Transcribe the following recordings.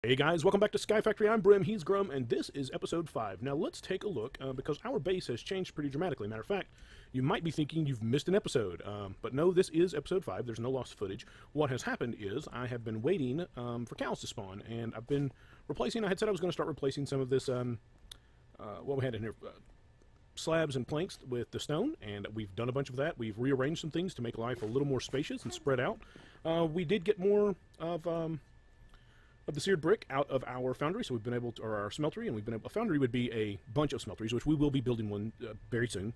Hey guys, welcome back to Sky Factory. I'm Brim, he's Grum, and this is episode 5. Now let's take a look, because our base has changed pretty dramatically. Matter of fact, you might be thinking you've missed an episode, but no, this is episode 5. There's no lost footage. What has happened is I have been waiting for cows to spawn, and I've been replacing, I had said I was going to start replacing some of this, what we had in here, slabs and planks with the stone, and we've done a bunch of that. We've rearranged some things to make life a little more spacious and spread out. We did get more of the seared brick out of our foundry, so we've been able to, or our smeltery, and we've been able, a foundry would be a bunch of smelteries, which we will be building one very soon.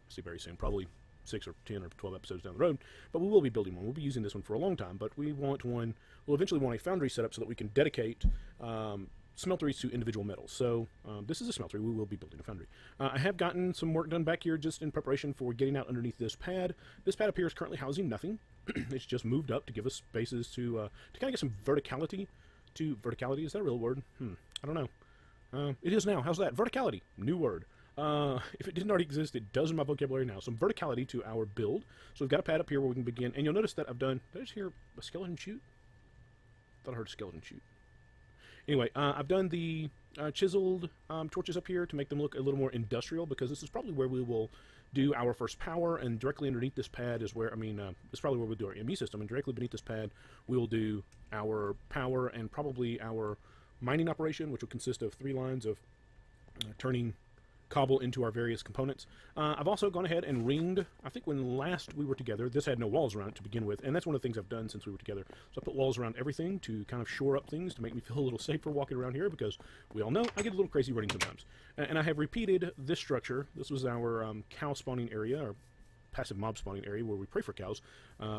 See, very soon, probably 6 or 10 or 12 episodes down the road, but we will be building one. We'll be using this one for a long time, but we want one, we'll eventually want a foundry set up so that we can dedicate smelteries to individual metals. So this is a smeltery. We will be building a foundry. I have gotten some work done back here just in preparation for getting out underneath this pad. This pad up here is currently housing nothing. It's just moved up to give us spaces to kind of get some verticality. Verticality, is that a real word? I don't know. It is now. How's that? Verticality, new word. If it didn't already exist, it does in my vocabulary now. Some verticality to our build. So we've got a pad up here where we can begin, and you'll notice that I've done, did I just hear a skeleton shoot? Thought I heard a skeleton shoot. Anyway, I've done the chiseled torches up here to make them look a little more industrial, because this is probably where we will do our first power, and directly underneath this pad is where, it's probably where we'll do our ME system, and directly beneath this pad we will do our power and probably our mining operation, which will consist of 3 lines of turning cobble into our various components. I've also gone ahead and ringed, I think when last we were together, this had no walls around it to begin with, and that's one of the things I've done since we were together. So I put walls around everything to kind of shore up things, to make me feel a little safer walking around here, because we all know I get a little crazy running sometimes. And I have repeated this structure. This was our cow spawning area, or passive mob spawning area, where we pray for cows,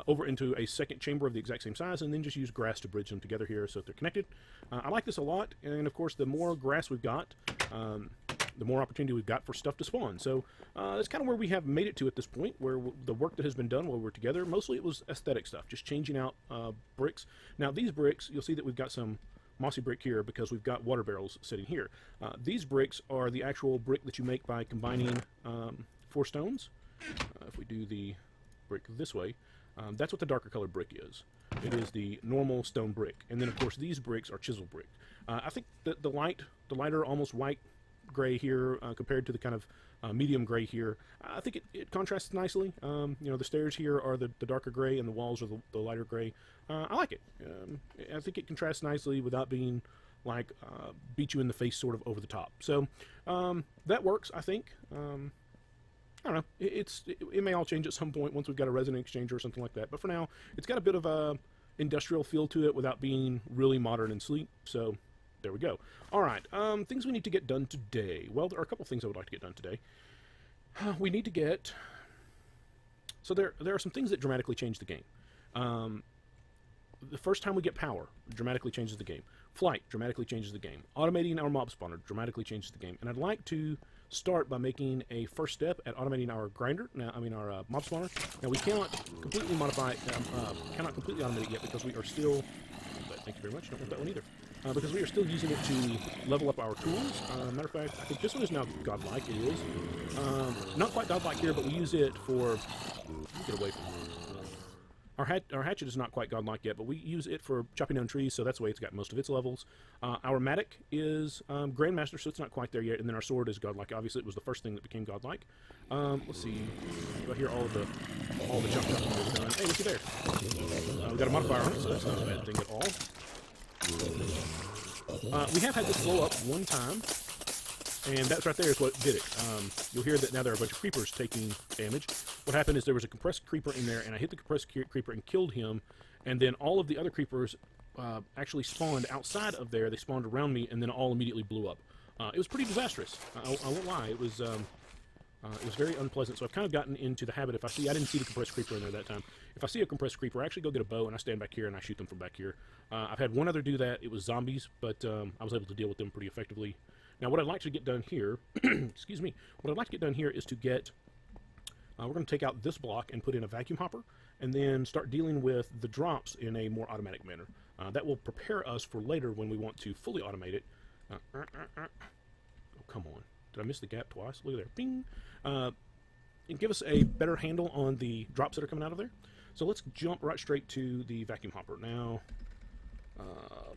over into a second chamber of the exact same size, and then just use grass to bridge them together here so that they're connected. I like this a lot, and of course the more grass we've got, the more opportunity we've got for stuff to spawn. So that's kind of where we have made it to at this point, where the work that has been done while we're together, mostly it was aesthetic stuff, just changing out bricks. Now these bricks, you'll see that we've got some mossy brick here because we've got water barrels sitting here. These bricks are the actual brick that you make by combining 4 stones. If we do the brick this way, that's what the darker colored brick is. It is the normal stone brick, and then of course these bricks are chisel brick. I think that the lighter, almost white gray here compared to the kind of medium gray here, I think it contrasts nicely. You know, the stairs here are the darker gray, and the walls are the lighter gray. I like it. I think it contrasts nicely without being like beat you in the face sort of over the top. So that works, I think. I don't know. It may all change at some point once we've got a resident exchanger or something like that. But for now, it's got a bit of a industrial feel to it without being really modern and sleek. So there we go. All right. Things we need to get done today. Well, there are a couple things I would like to get done today. We need to get. So there are some things that dramatically change the game. The first time we get power dramatically changes the game. Flight dramatically changes the game. Automating our mob spawner dramatically changes the game. And I'd like to start by making a first step at automating our grinder. Now, our mob spawner. Now we cannot completely modify it, cannot completely automate it yet because we are still. Thank you very much. Don't want that one either. Because we are still using it to level up our tools. Matter of fact, I think this one is now godlike. It is not quite godlike here, but we use it for. Get away from me. Our hatchet is not quite godlike yet, but we use it for chopping down trees, so that's the way it's got most of its levels. Our Matic is Grandmaster, so it's not quite there yet, and then our sword is godlike. Obviously, it was the first thing that became godlike. Let's see. Right here, all the chop chopping is done. Hey, looky there. We've got a modifier on it, so that's not a bad thing at all. We have had this blow up one time, and that's right there is what did it. You'll hear that now there are a bunch of creepers taking damage. What happened is there was a compressed creeper in there, and I hit the compressed creeper and killed him, and then all of the other creepers actually spawned outside of there. They spawned around me, and then all immediately blew up. It was pretty disastrous. I won't lie. It was very unpleasant, so I've kind of gotten into the habit. If I didn't see the compressed creeper in there that time. If I see a compressed creeper, I actually go get a bow, and I stand back here, and I shoot them from back here. I've had one other do that. It was zombies, but I was able to deal with them pretty effectively. Now, what I'd like to get done here, excuse me, what I'd like to get done here is to get, we're going to take out this block and put in a vacuum hopper, and then start dealing with the drops in a more automatic manner. That will prepare us for later when we want to fully automate it. Oh, come on. Did I miss the gap twice? Look at there. Bing! And give us a better handle on the drops that are coming out of there. So let's jump right straight to the vacuum hopper. Now,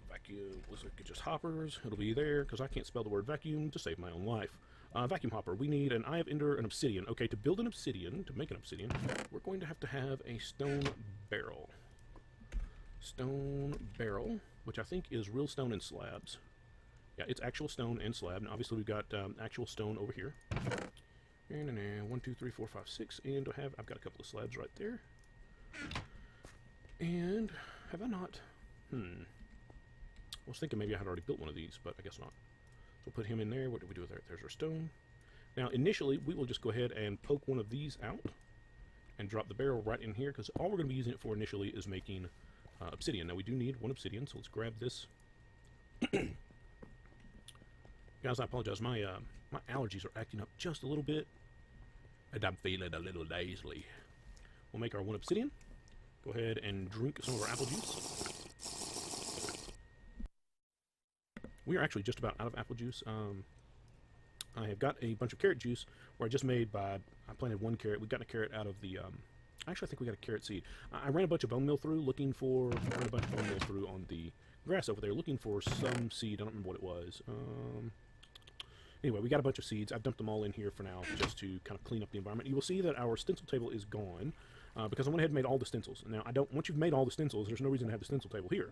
Vacuum, was it just hoppers? It'll be there, because I can't spell the word vacuum to save my own life. Vacuum hopper, we need an eye of ender, an obsidian. Okay, to build an obsidian, to make an obsidian, we're going to have a stone barrel. Stone barrel, which I think is real stone and slabs. Yeah, it's actual stone and slab. Now, obviously, we've got actual stone over here. And 1, 2, 3, 4, 5, 6. And I've got a couple of slabs right there. And have I not? I was thinking maybe I had already built one of these, but I guess not. So we'll put him in there. What do we do with that? There's our stone. Now, initially, we will just go ahead and poke one of these out and drop the barrel right in here, because all we're going to be using it for initially is making obsidian. Now, we do need one obsidian, so let's grab this. Guys, I apologize. My allergies are acting up just a little bit, and I'm feeling a little nasally. We'll make our one obsidian. Go ahead and drink some of our apple juice. We are actually just about out of apple juice. I have got a bunch of carrot juice where I just made I planted one carrot. We got a carrot out of the, actually I think we got a carrot seed. I ran a bunch of bone meal through on the grass over there looking for some seed. I don't remember what it was. Anyway, we got a bunch of seeds. I've dumped them all in here for now just to kind of clean up the environment. You will see that our stencil table is gone because I went ahead and made all the stencils. Now, once you've made all the stencils, there's no reason to have the stencil table here.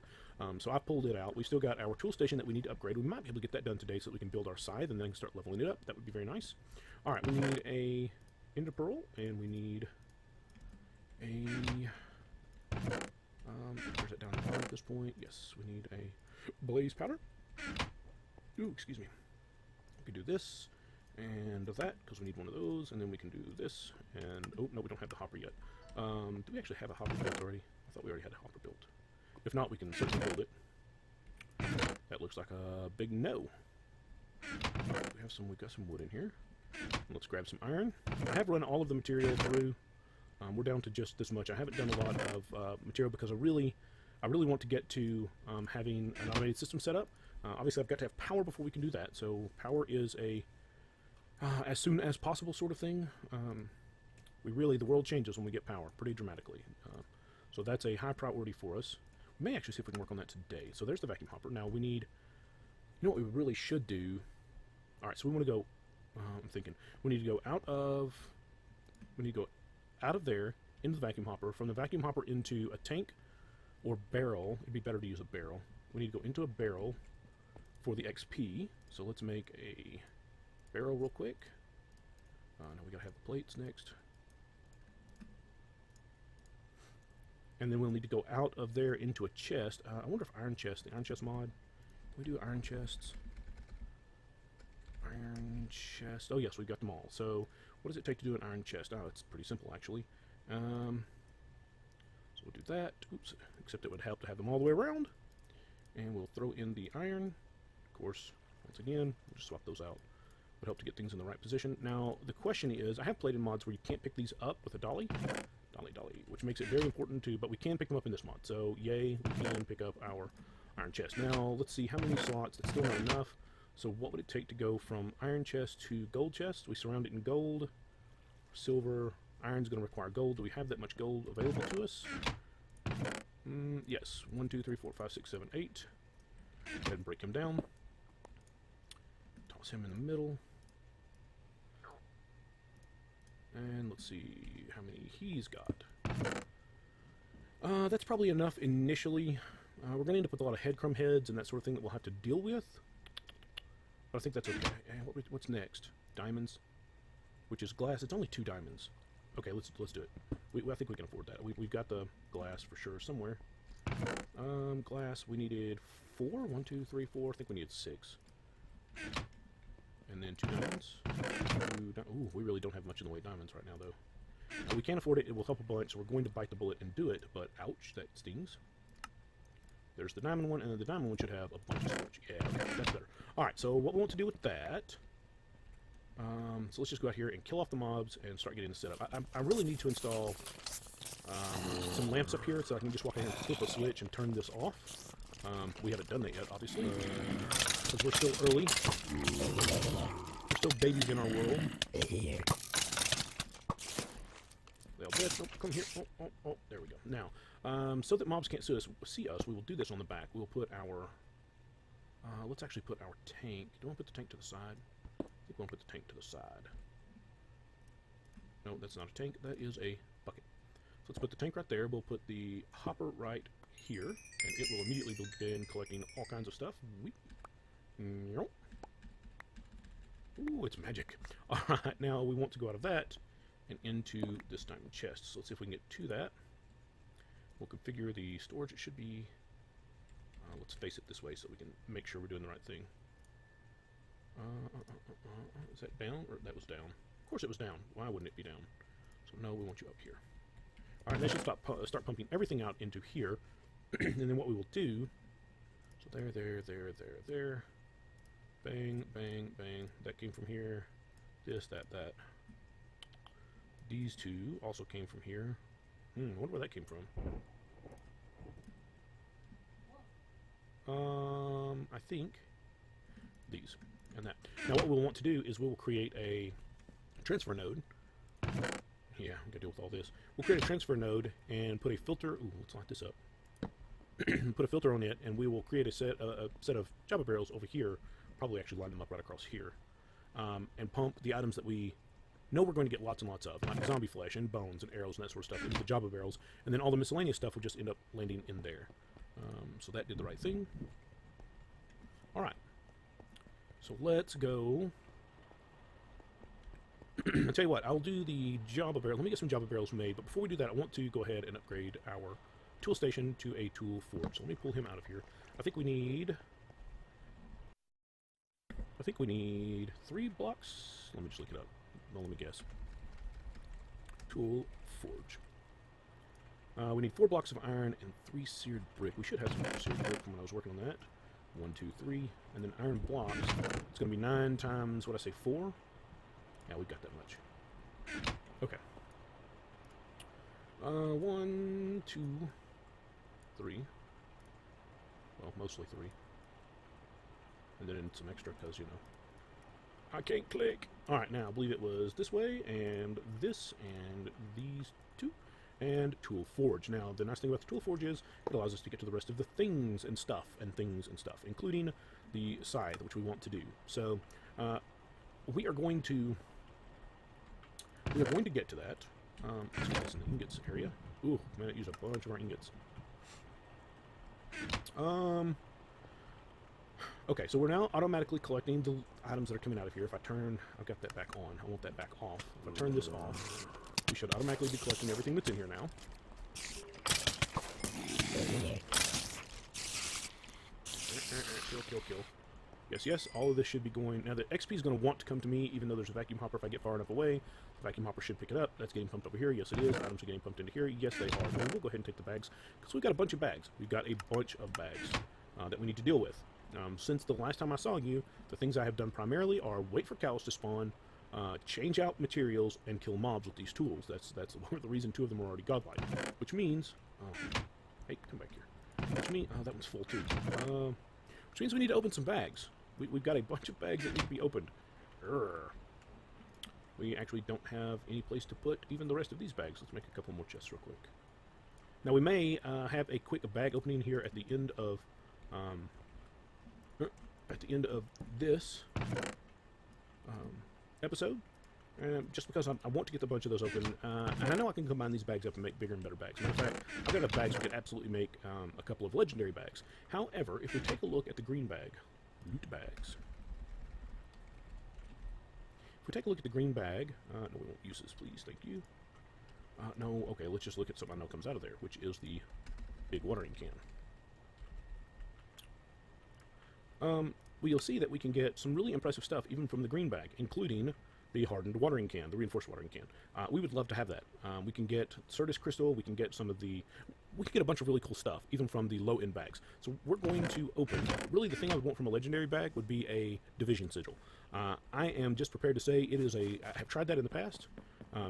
So I pulled it out. We still got our tool station that we need to upgrade. We might be able to get that done today so that we can build our scythe and then start leveling it up. That would be very nice. All right, we need a ender pearl, and we need a... where's it down the bottom at this point? Yes, we need a blaze powder. Ooh, excuse me. We can do this and that because we need one of those, and then we can do this. And oh no, we don't have the hopper yet. Do we actually have a hopper built already? I thought we already had a hopper built. If not, we can certainly build it. That looks like a big no. All right, we've got some wood in here. Let's grab some iron. I have run all of the material through. We're down to just this much. I haven't done a lot of material because I really want to get to having an automated system set up. Obviously, I've got to have power before we can do that. So power is a as soon as possible sort of thing. The world changes when we get power pretty dramatically. So that's a high priority for us. We may actually see if we can work on that today. So there's the vacuum hopper. Now we need, you know what we really should do? All right, so we want to go, I'm thinking, we need to go out of there into the vacuum hopper, from the vacuum hopper into a tank or barrel. It'd be better to use a barrel. We need to go into a barrel for the XP. So let's make a barrel real quick. Now we gotta have the plates next. And then we'll need to go out of there into a chest. I wonder if the iron chest mod, do we do iron chests? Iron chest, oh yes, we've got them all. So what does it take to do an iron chest? Oh, it's pretty simple actually. So we'll do that. Oops, except it would help to have them all the way around. And we'll throw in the iron. Of course, once again, we'll just swap those out. Would help to get things in the right position. Now, the question is, I have played in mods where you can't pick these up with a dolly, which makes it very important to, but we can pick them up in this mod. So, yay, we can pick up our iron chest. Now, let's see how many slots. That's still not enough. So, what would it take to go from iron chest to gold chest? We surround it in gold, silver. Iron's going to require gold. Do we have that much gold available to us? Yes. 1, 2, 3, 4, 5, 6, 7, 8. Go ahead and break him down. Toss him in the middle. And let's see how many he's got. That's probably enough initially. We're going to end up with a lot of headcrumb heads and that sort of thing that we'll have to deal with. But I think that's okay. And what's next? Diamonds, which is glass. It's only 2 diamonds. Okay, let's do it. I think we can afford that. We've got the glass for sure somewhere. Glass. We needed 4. 1, 2, 3, 4. I think we needed 6. And then 2 diamonds. Ooh, we really don't have much in the way of diamonds right now, though. We can't afford it. It will help a bunch, so we're going to bite the bullet and do it. But ouch, that stings. There's the diamond one, and then the diamond one should have a bunch of storage. Yeah, okay, that's better. All right, so what we want to do with that? So let's just go out here and kill off the mobs and start getting the setup. I really need to install some lamps up here so I can just walk ahead and flip a switch and turn this off. We haven't done that yet, obviously, because we're still early. We're still babies in our world. They'll bet. Oh, come here. Oh, there we go. Now, So that mobs can't see us, we will do this on the back. We'll put our... let's actually put our tank. Do you want to put the tank to the side? I think we want to put the tank to the side. No, that's not a tank. That is a bucket. So let's put the tank right there. We'll put the hopper right here, and it will immediately begin collecting all kinds of stuff. Ooh, it's magic. Alright, now we want to go out of that and into this diamond chest. So let's see if we can get to that. We'll configure the storage. It should be... let's face it this way so we can make sure we're doing the right thing. Is that down? Or that was down. Of course it was down. Why wouldn't it be down? So no, we want you up here. Alright, that should start pumping everything out into here. And then what we will do... So there. Bang, bang, bang. That came from here. This, that. These two also came from here. I wonder where that came from. I think these and that. Now what we'll want to do is we will create a transfer node. Yeah, I'm gonna deal with all this. We'll create a transfer node and put a filter. Ooh, let's light this up. Put a filter on it, and we will create a set of Java barrels over here. Probably actually line them up right across here, and pump the items that we know we're going to get lots and lots of, like zombie flesh and bones and arrows and that sort of stuff, into the Java barrels, and then all the miscellaneous stuff will just end up landing in there. So that did the right thing. Alright. So let's go. I'll tell you what, I'll do the Java barrel. Let me get some Java barrels made, but before we do that, I want to go ahead and upgrade our tool station to a tool forge. So let me pull him out of here. I think we need 3 blocks. Let me just look it up. Well, let me guess. Tool forge. We need 4 blocks of iron and 3 seared brick. We should have some seared brick from when I was working on that. 1, 2, 3. And then iron blocks. It's going to be 9 times, what I say, 4? Yeah, we've got that much. Okay. 1, 2, 3. Well, mostly 3. And then some extra because, you know, I can't click. Alright, now I believe it was this way, and this, and these 2, and tool forge. Now, the nice thing about the tool forge is it allows us to get to the rest of the things and stuff, including the scythe, which we want to do. So, we are going to get to that. Let's get this in the ingots area. Ooh, man, it used a bunch of our ingots. Okay, so we're now automatically collecting the items that are coming out of here. If I turn, I've got that back on. I want that back off. If I turn this off, we should automatically be collecting everything that's in here now. Kill. Yes, all of this should be going. Now, the XP is going to want to come to me, even though there's a vacuum hopper if I get far enough away. The vacuum hopper should pick it up. That's getting pumped over here. Yes, it is. Items are getting pumped into here. Yes, they are. Then we'll go ahead and take the bags, because we've got a bunch of bags. We've got a bunch of bags that we need to deal with. Since the last time I saw you, the things I have done primarily are wait for cows to spawn, change out materials, and kill mobs with these tools. That's the reason 2 of them are already godlike. Which means... hey, come back here. Which means... that one's full, too. Which means we need to open some bags. We've got a bunch of bags that need to be opened. Urgh. We actually don't have any place to put even the rest of these bags. Let's make a couple more chests real quick. Now, we may have a quick bag opening here at the end of... this episode, just because I want to get a bunch of those open, and I know I can combine these bags up and make bigger and better bags. Matter of fact, I've got enough bags we could absolutely make a couple of legendary bags. However, if we take a look at the green bag, loot bags. If we take a look at the green bag, no, we won't use this, please, thank you. No, okay, let's just look at something I know comes out of there, which is the big watering can. Well, you'll see that we can get some really impressive stuff even from the green bag, including the hardened watering can, the reinforced watering can. We would love to have that. We can get Certus crystal, we can get we can get a bunch of really cool stuff, even from the low-end bags. So we're going to open, really the thing I would want from a legendary bag would be a division sigil. I am just prepared to say I have tried that in the past.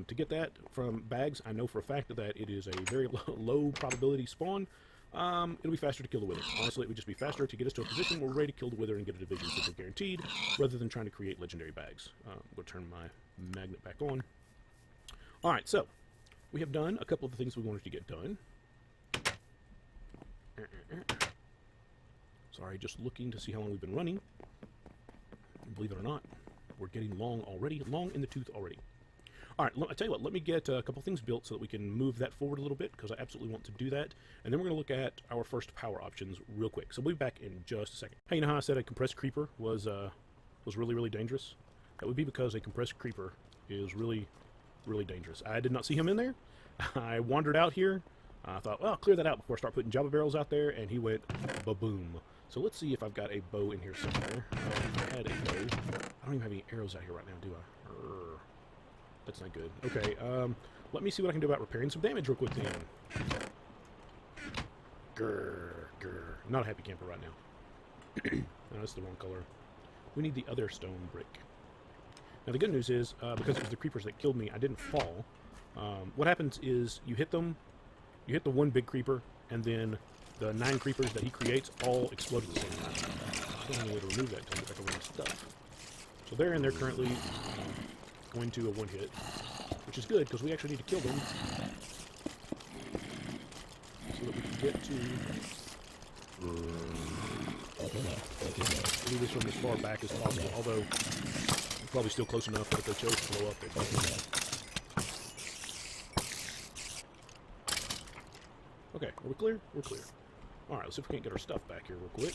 To get that from bags, I know for a fact that it is a very low probability spawn. It'll be faster to kill the wither. Honestly, it would just be faster to get us to a position where we're ready to kill the wither and get a division sigil guaranteed, rather than trying to create legendary bags. We'll turn my magnet back on. Alright, so we have done a couple of the things we wanted to get done. Sorry, just looking to see how long we've been running. And believe it or not, we're getting long already. Long in the tooth already. All right, I tell you what, let me get a couple things built so that we can move that forward a little bit, because I absolutely want to do that. And then we're going to look at our first power options real quick. So we'll be back in just a second. Hey, you know how I said a compressed creeper was really, really dangerous? That would be because a compressed creeper is really, really dangerous. I did not see him in there. I wandered out here. I thought, well, I'll clear that out before I start putting Java barrels out there, and he went ba-boom. So let's see if I've got a bow in here somewhere. I had a bow. I don't even have any arrows out here right now, do I? Urgh. That's not good. Okay, let me see what I can do about repairing some damage real quick then. Grr, grr. Not a happy camper right now. No, that's the wrong color. We need the other stone brick. Now the good news is, because it was the creepers that killed me, I didn't fall. What happens is you hit them, you hit the one big creeper, and then the 9 creepers that he creates all explode at the same time. I don't have any way to remove that until I get back over my stuff. So they're in there currently, going to a one-hit, which is good because we actually need to kill them so that we can get to do this from as far back as possible, although probably still close enough that if they chose to blow up, they'd probably die. Okay, are we clear? We're clear. Alright, let's see if we can't get our stuff back here real quick.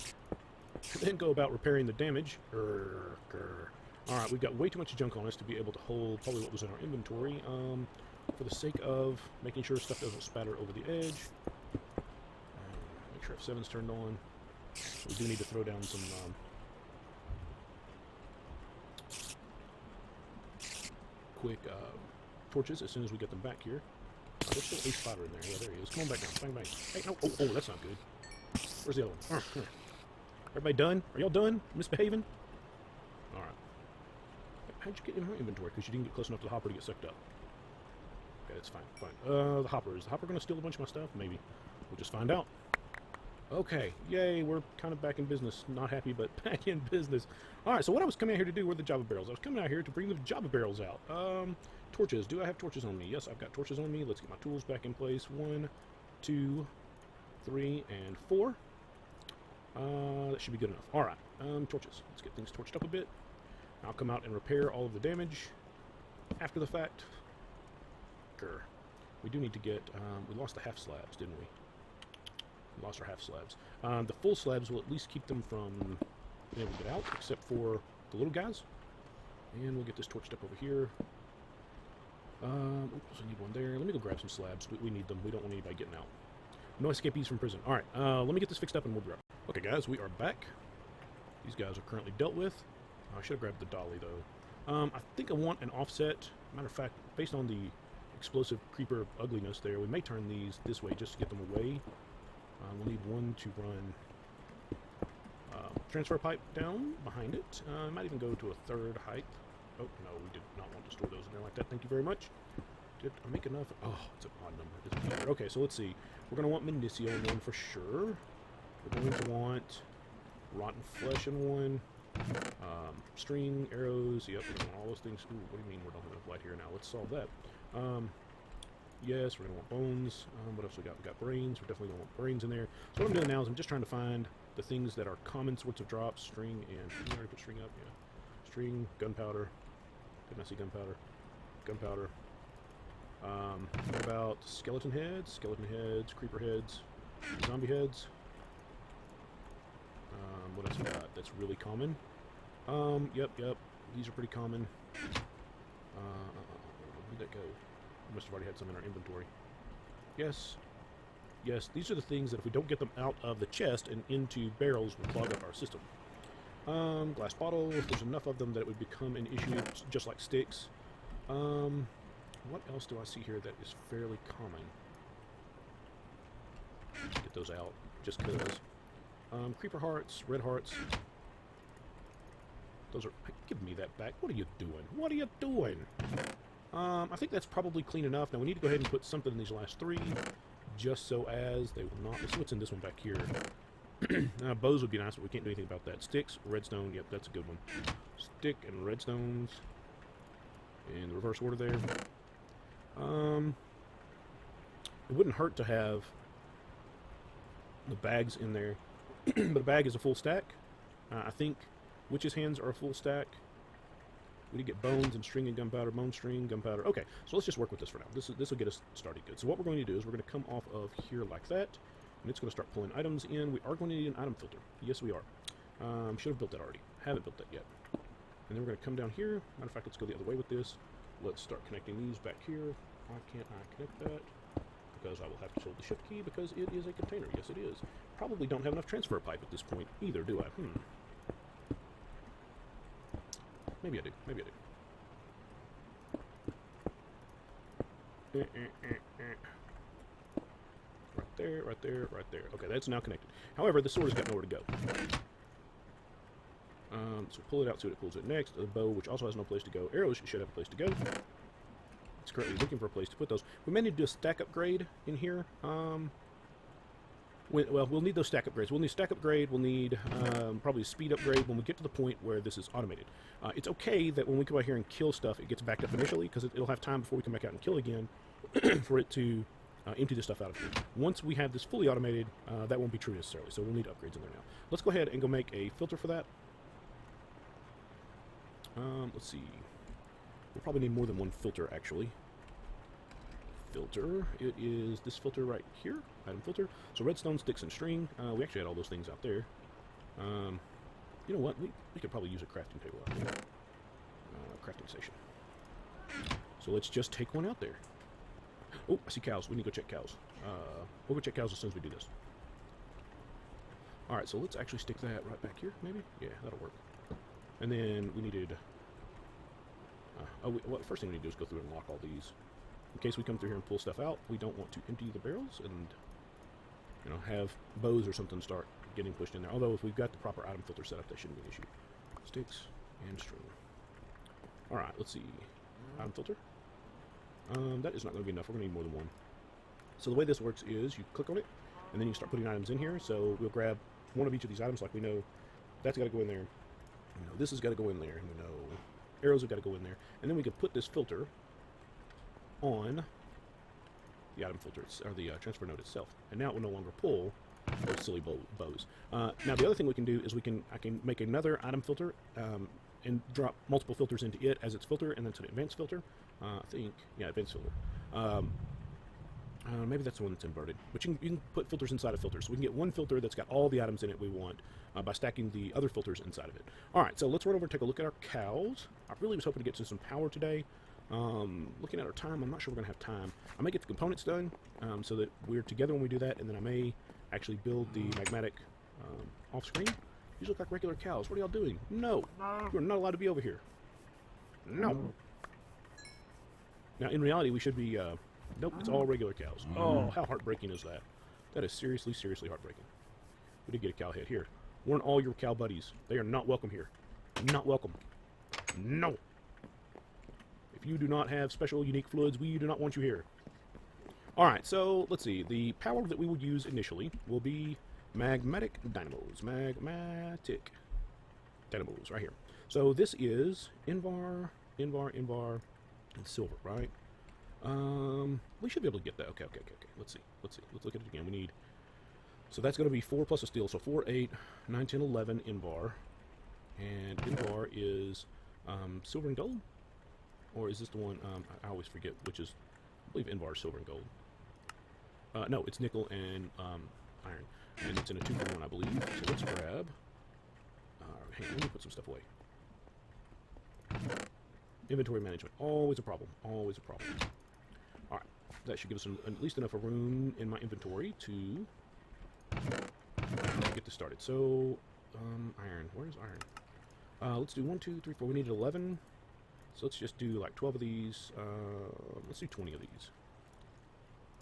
And then go about repairing the damage. Alright, we've got way too much junk on us to be able to hold probably what was in our inventory. For the sake of making sure stuff doesn't spatter over the edge. Make sure F7's turned on. We do need to throw down some quick torches as soon as we get them back here. There's still a spotter in there. Yeah, there he is. Come on back down. Bang, bang. Hey, no. Oh, that's not good. Where's the other one? Come here. Everybody done? Are y'all done? Misbehaving? Alright. How'd you get in my inventory? Because you didn't get close enough to the hopper to get sucked up. Okay, that's fine. Fine. The hopper. Is the hopper going to steal a bunch of my stuff? Maybe. We'll just find out. Okay. Yay, we're kind of back in business. Not happy, but back in business. Alright, so what I was coming out here to do were the Java barrels. I was coming out here to bring the Java barrels out. Torches. Do I have torches on me? Yes, I've got torches on me. Let's get my tools back in place. 1, 2, 3, and 4. That should be good enough. Alright, torches. Let's get things torched up a bit. I'll come out and repair all of the damage after the fact. Grr. We do need to get, we lost the half slabs, didn't we? We lost our half slabs. The full slabs will at least keep them from being able to get out, except for the little guys. And we'll get this torched up over here. Oops, I need one there. Let me go grab some slabs. We need them. We don't want anybody getting out. No escapees from prison. Alright, let me get this fixed up and we'll be right back. Okay, guys, we are back. These guys are currently dealt with. I should have grabbed the dolly, though. I think I want an offset. Matter of fact, based on the explosive creeper ugliness there, we may turn these this way just to get them away. We'll need one to run transfer pipe down behind it. I might even go to a 3rd height. Oh, no, we did not want to store those in there like that. Thank you very much. Did I make enough? Oh, it's an odd number. It doesn't matter. Okay, so let's see. We're going to want Minicio in one for sure. We're going to want rotten flesh in one. String, arrows. Yep, we're going to want all those things. Ooh, what do you mean we don't have enough light here now? Let's solve that. Yes, we're going to want bones. What else we got? We got brains. We're definitely going to want brains in there. So what I'm doing now is I'm just trying to find the things that are common sorts of drops. String and... Did I already put string up? Yeah. String, gunpowder. Didn't I see gunpowder? Gunpowder. What about skeleton heads? Skeleton heads, creeper heads, zombie heads. What else we got that's really common? Yep. These are pretty common. Where'd that go? We must have already had some in our inventory. Yes, these are the things that if we don't get them out of the chest and into barrels will clog up our system. Glass bottles, there's enough of them that it would become an issue, just like sticks. What else do I see here that is fairly common? Get those out, just because. Creeper hearts, red hearts. Those are... Give me that back. What are you doing? What are you doing? I think that's probably clean enough. Now we need to go ahead and put something in these last 3, just so as they will not... Let's see what's in this one back here. Bows would be nice, but we can't do anything about that. Sticks, redstone, yep, that's a good one. Stick and redstones in the reverse order there. It wouldn't hurt to have the bags in there. But a bag is a full stack. I think witches' hands are a full stack. We need to get bones and string and gunpowder, bone string, gunpowder. Okay, so let's just work with this for now. This will get us started good. So what we're going to do is we're going to come off of here like that, and it's going to start pulling items in. We are going to need an item filter. Yes, we are. Should have built that already. Haven't built that yet. And then we're going to come down here. Matter of fact, let's go the other way with this. Let's start connecting these back here. Why can't I connect that? Because I will have to hold the shift key because it is a container. Yes, it is. Probably don't have enough transfer pipe at this point either, do I? Maybe I do. Maybe I do. Right there, right there, right there. Okay, that's now connected. However, the sword has got nowhere to go. So pull it out, see what it pulls it next. The bow, which also has no place to go. Arrows should have a place to go. It's currently looking for a place to put those. We may need to do a stack upgrade in here. Well, we'll need those stack upgrades. We'll need stack upgrade. We'll need probably a speed upgrade when we get to the point where this is automated. It's okay that when we come out here and kill stuff, it gets backed up initially, because it'll have time before we come back out and kill again for it to empty the stuff out of here. Once we have this fully automated, that won't be true necessarily, so we'll need upgrades in there now. Let's go ahead and go make a filter for that. Let's see. We'll probably need more than one filter, actually. Filter. It is this filter right here. Item filter. So redstone, sticks, and string. We actually had all those things out there. You know what? We could probably use a crafting table out there. Crafting station. So let's just take one out there. Oh, I see cows. We need to go check cows. We'll go check cows as soon as we do this. Alright, so let's actually stick that right back here, maybe? Yeah, that'll work. And then we needed... well, first thing we need to do is go through and lock all these. In case we come through here and pull stuff out, we don't want to empty the barrels and, you know, have bows or something start getting pushed in there. Although if we've got the proper item filter set up, that shouldn't be an issue. Sticks and string. Alright, let's see. Item filter. That is not going to be enough. We're going to need more than one. So the way this works is you click on it, and then you start putting items in here. So we'll grab one of each of these items, like we know that's got to go in there. You know, this has got to go in there, and we know arrows have got to go in there. And then we can put this filter on the item filter, or the transfer node itself. And now it will no longer pull those silly bows. Now the other thing we can do is I can make another item filter and drop multiple filters into it as its filter, and that's an advanced filter. I think, yeah, advanced filter. Maybe that's the one that's inverted. But you can put filters inside of filters. So we can get one filter that's got all the items in it we want by stacking the other filters inside of it. Alright, so let's run over and take a look at our cows. I really was hoping to get to some power today. Looking at our time, I'm not sure we're going to have time. I may get the components done so that we're together when we do that, and then I may actually build the magmatic off-screen. These look like regular cows. What are y'all doing? No! You're not allowed to be over here. No! Now, in reality, we should be... nope, it's all regular cows. Oh, how heartbreaking is that? That is seriously, seriously heartbreaking. We did get a cow head here. Warn all your cow buddies. They are not welcome here. Not welcome. No! If you do not have special, unique fluids, we do not want you here. Alright, so, let's see. The power that we will use initially will be magmatic dynamos. Magmatic dynamos, right here. So, this is Invar, and silver, right? We should be able to get that. Okay. Let's see. Let's look at it again. We need... So that's going to be 4 plus a steel. So 4, 8, 9, 10, 11 Invar. And Invar is silver and gold? Or is this the one... I always forget which is... I believe Invar is silver and gold. No, it's nickel and iron. And it's in a 2-for-1, I believe. So let's grab... hang on, let me put some stuff away. Inventory management. Always a problem. Always a problem. Alright. That should give us at least enough room in my inventory to get this started. So, iron. Where's iron? Let's do 1, 2, 3, 4. We need 11. So let's just do like 12 of these. Let's do 20 of these.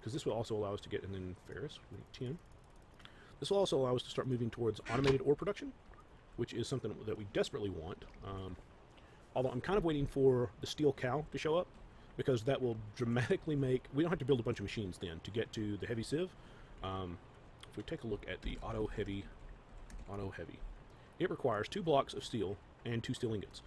Because this will also allow us to get, and then ferrous, we need 10. This will also allow us to start moving towards automated ore production, which is something that we desperately want. Although I'm kind of waiting for the steel cow to show up, because that will dramatically make... We don't have to build a bunch of machines then to get to the heavy sieve. If we take a look at the auto heavy, it requires 2 blocks of steel and 2 steel ingots.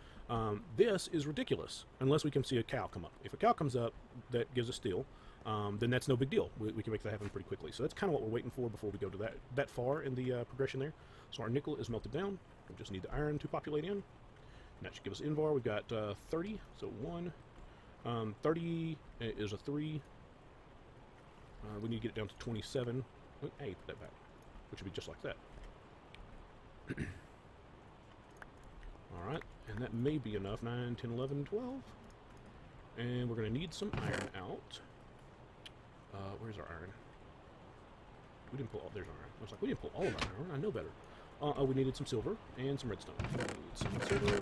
This is ridiculous unless we can see a cow come up. If a cow comes up, that gives us steel. then that's no big deal. We can make that happen pretty quickly. So that's kind of what we're waiting for before we go to that far in the progression there. So our nickel is melted down. We just need the iron to populate in. And that should give us Invar. We've got 30, so 1. 30 is a 3. We need to get it down to 27. Hey, put that back, which would be just like that. Alright, and that may be enough. 9, 10, 11, 12. And we're going to need some iron out. Where's our iron? We didn't pull all, there's our iron. I was like, we didn't pull all of our iron. I know better. Oh, we needed some silver and some redstone. We need some silver.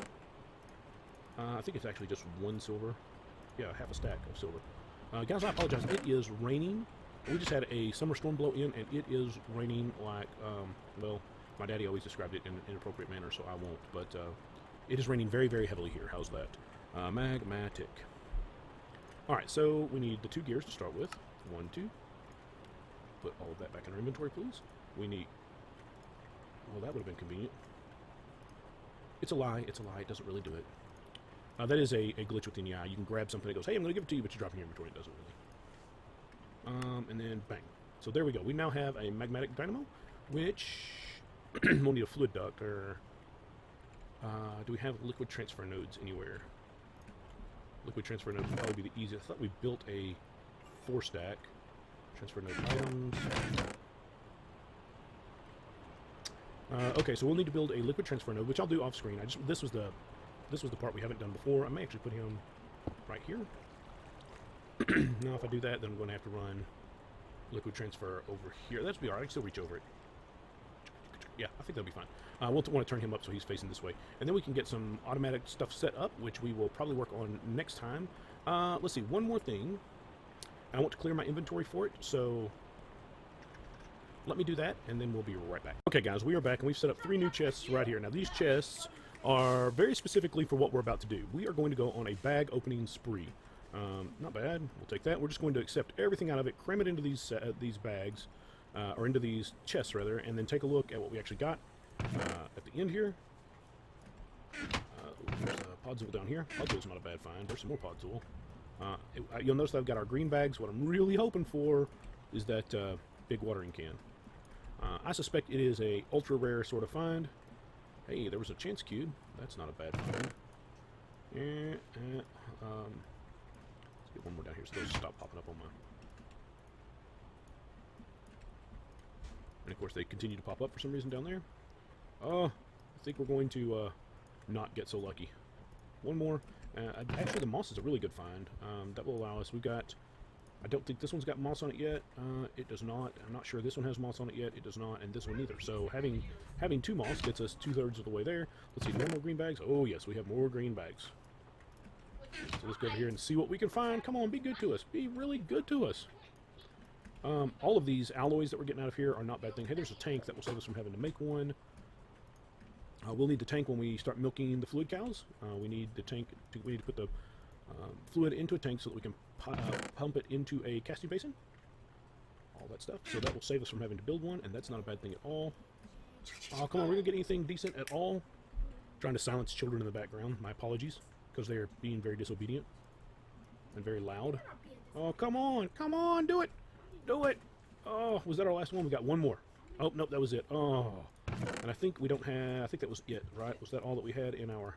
I think it's actually just 1 silver. Yeah, half a stack of silver. Guys, I apologize. It is raining. We just had a summer storm blow in, and it is raining like, well, my daddy always described it in an inappropriate manner, so I won't. But it is raining very, very heavily here. How's that? Magmatic. Alright, so we need the 2 gears to start with. 1, 2. Put all of that back in our inventory, please. We need... Well, that would have been convenient. It's a lie. It's a lie. It doesn't really do it. That is a glitch within the eye. You can grab something that goes, hey, I'm going to give it to you, but you drop it in your inventory. It doesn't really. And then, bang. So there we go. We now have a magmatic dynamo, which we'll need a fluid duct, or... do we have liquid transfer nodes anywhere? Liquid transfer node would probably be the easiest. I thought we built a 4-stack. Transfer node items. Okay, so we'll need to build a liquid transfer node, which I'll do off screen. This was the part we haven't done before. I may actually put him right here. Now, if I do that, then I'm going to have to run liquid transfer over here. That'll be alright. I can still reach over it. Yeah, I think that'll be fine. We'll want to turn him up so he's facing this way. And then we can get some automatic stuff set up, which we will probably work on next time. Let's see, one more thing. I want to clear my inventory for it, so let me do that, and then we'll be right back. Okay, guys, we are back, and we've set up 3 new chests right here. Now, these chests are very specifically for what we're about to do. We are going to go on a bag opening spree. Not bad. We'll take that. We're just going to accept everything out of it, cram it into these bags, or into these chests, rather, and then take a look at what we actually got at the end here. There's a podzol down here. Podzol's not a bad find. There's some more podzol. You'll notice that I've got our green bags. What I'm really hoping for is that big watering can. I suspect it is a ultra rare sort of find. Hey, there was a chance cube. That's not a bad find. Let's get one more down here so those stop popping up on my... And of course they continue to pop up for some reason down there. I think we're going to not get so lucky. One more. Actually, the moss is a really good find. That will allow us... We've got... I don't think this one's got moss on it yet. It does not. I'm not sure this one has moss on it yet. It does not, and this one either. So having 2 moss gets us 2/3 of the way there. Let's see, more green bags. Oh yes, we have more green bags. So let's go over here and see what we can find. Come on, be good to us. Be really good to us. All of these alloys that we're getting out of here are not bad things. Hey, there's a tank that will save us from having to make one. We'll need the tank when we start milking the fluid cows. We need the tank. We need to put the fluid into a tank so that we can pump it into a casting basin. All that stuff. So that will save us from having to build one, and that's not a bad thing at all. Oh, come on, we're going to get anything decent at all. Trying to silence children in the background. My apologies, because they are being very disobedient and very loud. Oh, come on, do it. Do it. Oh, was that our last one? We got one more. Oh, nope, that was it. Oh, and I think we don't have, I think that was it, right? Was that all that we had in our...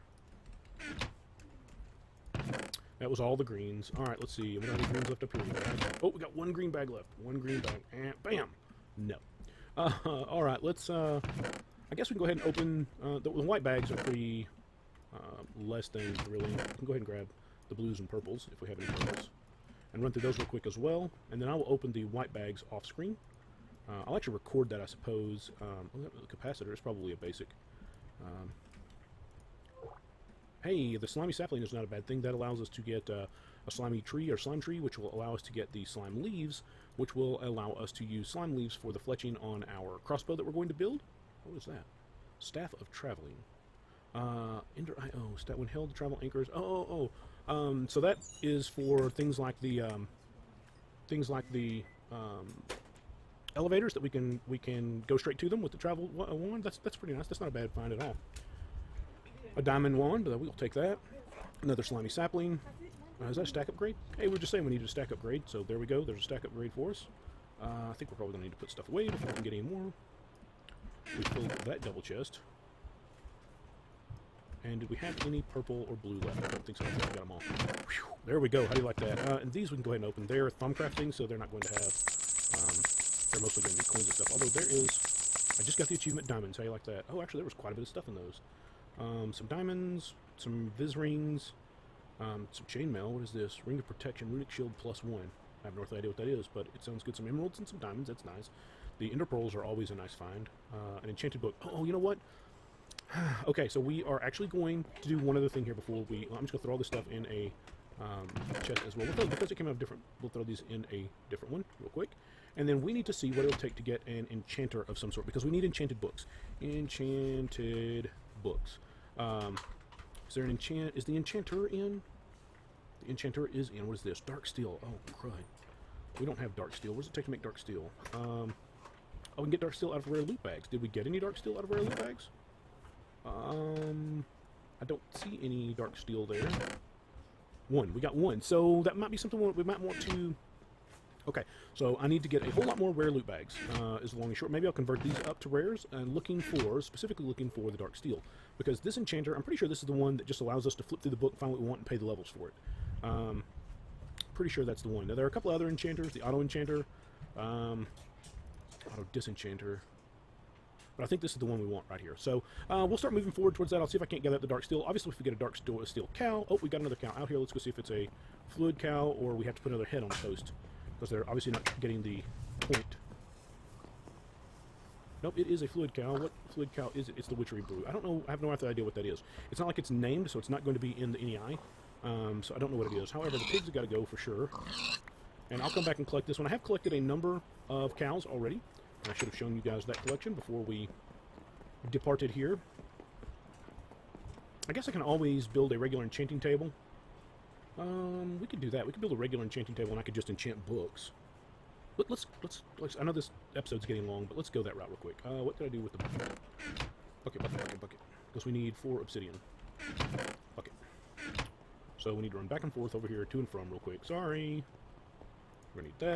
That was all the greens. All right, let's see. We don't have any greens left up here. Oh, we got 1 green bag left. 1 green bag. And bam. No. All right, let's... I guess we can go ahead and open... the white bags are pretty... less things, really. We can go ahead and grab the blues and purples, if we have any purples. And run through those real quick as well. And then I will open the white bags off screen. I'll actually record that, I suppose. The capacitor is probably a basic... Hey, the slimy sapling is not a bad thing. That allows us to get a slimy tree or slime tree, which will allow us to get the slime leaves, which will allow us to use slime leaves for the fletching on our crossbow that we're going to build. What is that? Staff of Traveling. Ender IO. Stat when held, travel anchors. So that is for things like the elevators that we can go straight to them with the travel wand. That's pretty nice. That's not a bad find at all. A diamond wand, but we'll take that. Another slimy sapling. Is that a stack upgrade? Hey, we were just saying we needed a stack upgrade, so there we go. There's a stack upgrade for us. I think we're probably going to need to put stuff away before we can get any more. We filled that double chest. And did we have any purple or blue left? I don't think so. I think we got them all. Whew, there we go. How do you like that? And these we can go ahead and open. They're thumb crafting, so they're not going to have... they're mostly going to be coins and stuff. Although there is... I just got the achievement diamonds. How do you like that? Oh, actually, there was quite a bit of stuff in those. Some diamonds, some Viz rings, some chainmail. What is this? Ring of protection, runic shield +1. I have no idea what that is, but it sounds good. Some emeralds and some diamonds. That's nice. The ender pearls are always a nice find. An enchanted book. Oh, you know what? Okay, so we are actually going to do one other thing here before we... I'm just going to throw all this stuff in a chest as well. Because it came out different, we'll throw these in a different one real quick. And then we need to see what it'll take to get an enchanter of some sort, because we need enchanted books. Enchanted books. Is there an enchant? Is the enchanter in? The enchanter is in. What is this? Dark steel. Oh, crud. We don't have dark steel. What does it take to make dark steel? Oh, we can get dark steel out of rare loot bags. Did we get any dark steel out of rare loot bags? I don't see any dark steel there. One. We got one. So that might be something we might want to... Okay, so I need to get a whole lot more rare loot bags, is long and short. Maybe I'll convert these up to rares, and specifically looking for the dark steel. Because this enchanter, I'm pretty sure this is the one that just allows us to flip through the book, find what we want, and pay the levels for it. Pretty sure that's the one. Now, there are a couple other enchanters, the auto enchanter, auto disenchanter, but I think this is the one we want right here. So, we'll start moving forward towards that. I'll see if I can't gather up the dark steel. Obviously, if we get a dark steel cow, oh, we got another cow out here. Let's go see if it's a fluid cow, or we have to put another head on the post, because they're obviously not getting the point. Nope, it is a fluid cow. What fluid cow is it? It's the witchery brew. I don't know. I have no idea what that is. It's not like it's named, so it's not going to be in the NEI. So I don't know what it is. However, the pigs have got to go for sure. And I'll come back and collect this one. I have collected a number of cows already. I should have shown you guys that collection before we departed here. I guess I can always build a regular enchanting table. We could do that. We could build a regular enchanting table, and I could just enchant books. But let's I know this episode's getting long, but let's go that route real quick. What did I do with the bucket? Bucket. Because we need 4 obsidian. Bucket. So we need to run back and forth over here to and from real quick. Sorry. We're going to need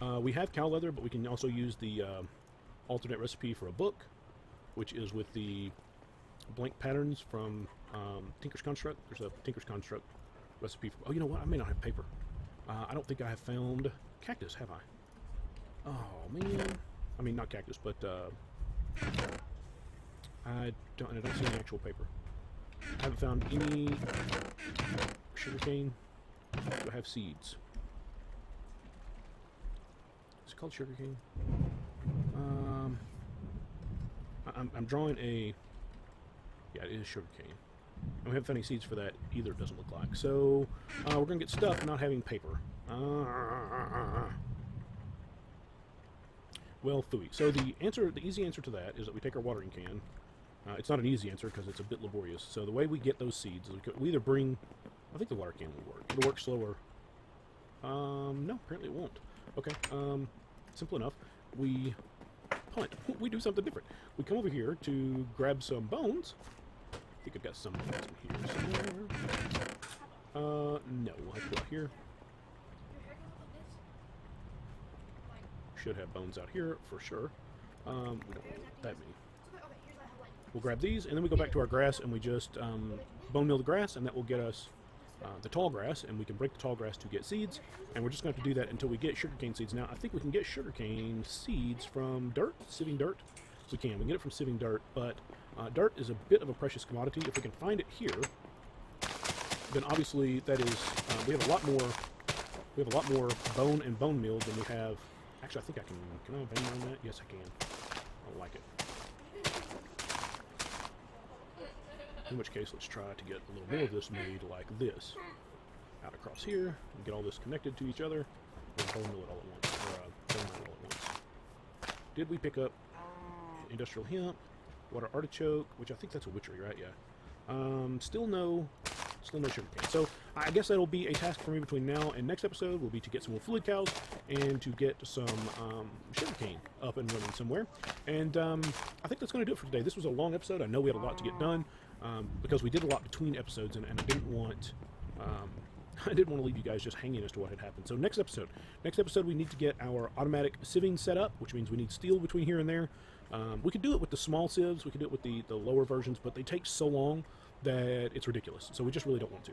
that. We have cow leather, but we can also use the alternate recipe for a book, which is with the blank patterns from Tinker's Construct. There's a Tinker's Construct recipe for... Oh, you know what? I may not have paper. I don't think I have found cactus, have I? Oh, man. I mean, not cactus, but I don't see any actual paper. I haven't found any sugarcane. Do I have seeds? Is it called sugarcane? I'm drawing a... Yeah, it is sugarcane. I haven't found any seeds for that either, it doesn't look like. So, we're going to get stuck not having paper. Well, phooey. So the easy answer to that is that we take our watering can. It's not an easy answer because it's a bit laborious. So the way we get those seeds is we either bring... I think the water can will work. It'll work slower. No, apparently it won't. Okay, simple enough. We punt. We do something different. We come over here to grab some bones. I think I've got some bones in here somewhere. No, we'll have to go out here. Should have bones out here for sure. We don't want that many. We'll grab these, and then we go back to our grass, and we just bone meal the grass, and that will get us the tall grass, and we can break the tall grass to get seeds, and we're just going to have to do that until we get sugarcane seeds. Now, I think we can get sugarcane seeds from dirt, sieving dirt. We can get it from sieving dirt, but dirt is a bit of a precious commodity. If we can find it here, then obviously that is, we have a lot more bone and bone meal than we have. Actually, I think I can I bang on that? Yes, I can. I like it. In which case, let's try to get a little more of this made like this. Out across here, and get all this connected to each other, and bone mill it all at once, or bone mill it all at once. Did we pick up industrial hemp, water artichoke, which I think that's a witchery, right? Yeah. Still no Still no sugarcane. So I guess that'll be a task for me between now and next episode, will be to get some more fluid cows and to get some sugarcane up and running somewhere. And I think that's going to do it for today. This was a long episode. I know we had a lot to get done because we did a lot between episodes, and I didn't want... I didn't want to leave you guys just hanging as to what had happened. So next episode we need to get our automatic sieving set up, which means we need steel between here and there. We could do it with the small sieves, we could do it with the lower versions, but they take so long that it's ridiculous. So we just really don't want to.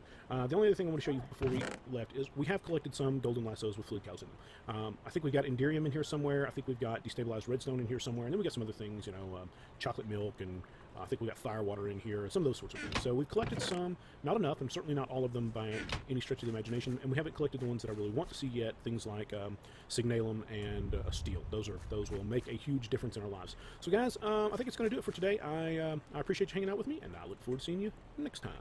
The only other thing I want to show you before we left is we have collected some golden lassos with fluid cows in them. I think we've got Enderium in here somewhere. I think we've got destabilized redstone in here somewhere. And then we got some other things, you know, chocolate milk, and I think we got firewater in here, some of those sorts of things. So we've collected some, not enough, and certainly not all of them by any stretch of the imagination. And we haven't collected the ones that I really want to see yet, things like signalum and steel. Those will make a huge difference in our lives. So guys, I think it's going to do it for today. I appreciate you hanging out with me, and I look forward to seeing you next time.